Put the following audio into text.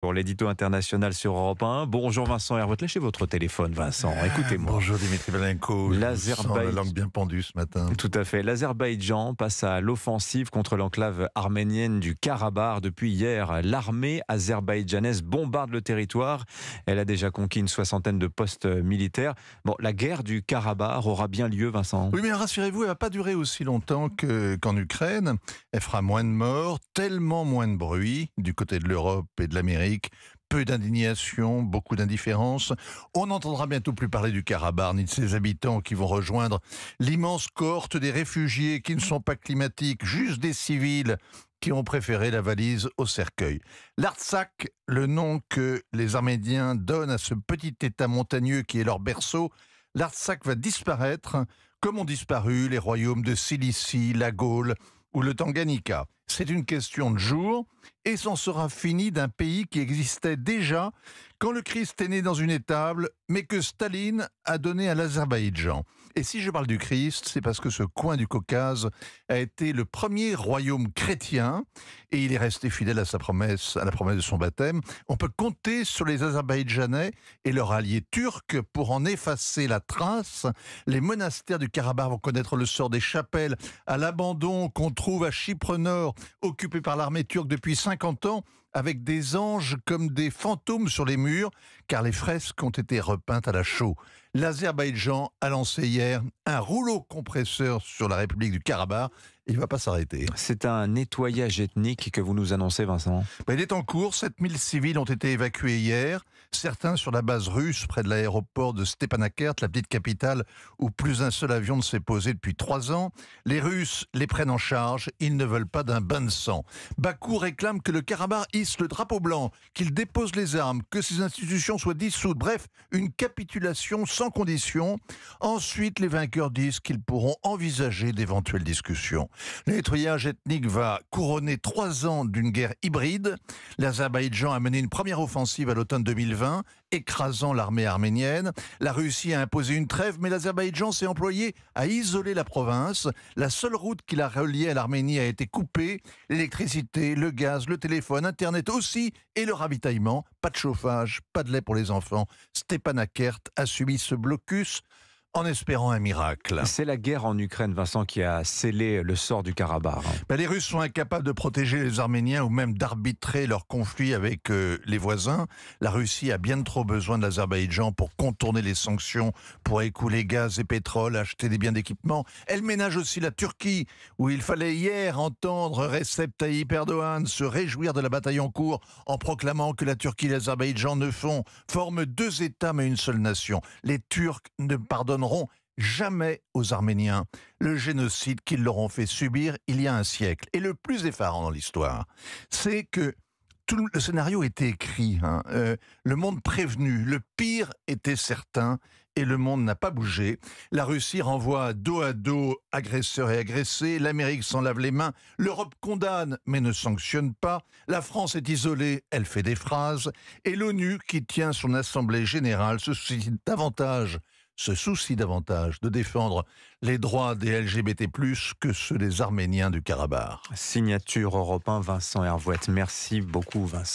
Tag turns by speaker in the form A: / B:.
A: Pour l'édito international sur Europe 1. Bonjour Vincent Hervoët, lâchez votre téléphone Vincent, écoutez-moi.
B: Bonjour Dimitri Valenko, je sens la langue bien pendue ce matin.
A: Tout à fait, l'Azerbaïdjan passe à l'offensive contre l'enclave arménienne du Karabakh. Depuis hier, l'armée azerbaïdjanaise bombarde le territoire. Elle a déjà conquis une soixantaine de postes militaires. Bon, la guerre du Karabakh aura bien lieu Vincent?
B: Oui, mais rassurez-vous, elle ne va pas durer aussi longtemps qu'en Ukraine. Elle fera moins de morts, tellement moins de bruit du côté de l'Europe et de l'Amérique. Peu d'indignation, beaucoup d'indifférence. On n'entendra bientôt plus parler du Karabakh ni de ses habitants qui vont rejoindre l'immense cohorte des réfugiés qui ne sont pas climatiques, juste des civils qui ont préféré la valise au cercueil. L'Artsakh, le nom que les Arméniens donnent à ce petit État montagneux qui est leur berceau, l'Artsakh va disparaître comme ont disparu les royaumes de Cilicie, la Gaule ou le Tanganyika. C'est une question de jours et c'en sera fini d'un pays qui existait déjà quand le Christ est né dans une étable, mais que Staline a donné à l'Azerbaïdjan. Et si je parle du Christ, c'est parce que ce coin du Caucase a été le premier royaume chrétien et il est resté fidèle à à la promesse de son baptême. On peut compter sur les Azerbaïdjanais et leurs alliés turcs pour en effacer la trace. Les monastères du Karabakh vont connaître le sort des chapelles à l'abandon qu'on trouve à Chypre Nord, occupé par l'armée turque depuis 50 ans, avec des anges comme des fantômes sur les murs, car les fresques ont été repeintes à la chaux. L'Azerbaïdjan a lancé hier un rouleau compresseur sur la République du Karabakh. Il ne va pas s'arrêter.
A: C'est un nettoyage ethnique que vous nous annoncez Vincent?
B: Il est en cours. 7000 civils ont été évacués hier. Certains sur la base russe près de l'aéroport de Stepanakert, la petite capitale où plus un seul avion ne s'est posé depuis 3 ans. Les Russes les prennent en charge. Ils ne veulent pas d'un bain de sang. Bakou réclame que le Karabakh hisse le drapeau blanc, qu'il dépose les armes, que ses institutions soient dissoutes. Bref, une capitulation sans condition. Ensuite, les vainqueurs disent qu'ils pourront envisager d'éventuelles discussions. Le nettoyage ethnique va couronner 3 ans d'une guerre hybride. L'Azerbaïdjan a mené une première offensive à l'automne 2020, écrasant l'armée arménienne. La Russie a imposé une trêve, mais l'Azerbaïdjan s'est employé à isoler la province. La seule route qui la reliait à l'Arménie a été coupée. L'électricité, le gaz, le téléphone, Internet aussi, et le ravitaillement. Pas de chauffage, pas de lait pour les enfants. Stepanakert a subi ce blocus en espérant un miracle.
A: C'est la guerre en Ukraine, Vincent, qui a scellé le sort du Karabakh.
B: Les Russes sont incapables de protéger les Arméniens ou même d'arbitrer leur conflit avec les voisins. La Russie a bien trop besoin de l'Azerbaïdjan pour contourner les sanctions, pour écouler gaz et pétrole, acheter des biens d'équipement. Elle ménage aussi la Turquie, où il fallait hier entendre Recep Tayyip Erdogan se réjouir de la bataille en cours en proclamant que la Turquie et l'Azerbaïdjan forment 2 États mais une seule nation. Les Turcs ne pardonnent jamais aux Arméniens le génocide qu'ils leur ont fait subir il y a un siècle. Et le plus effarant dans l'histoire, c'est que tout le scénario était écrit. Le monde prévenu, le pire était certain et le monde n'a pas bougé. La Russie renvoie dos à dos agresseurs et agressés. L'Amérique s'en lave les mains. L'Europe condamne mais ne sanctionne pas. La France est isolée, elle fait des phrases. Et l'ONU, qui tient son assemblée générale, se soucie davantage de défendre les droits des LGBT+, que ceux des Arméniens du Karabakh.
A: Signature Europe 1, Vincent Hervoët. Merci beaucoup Vincent.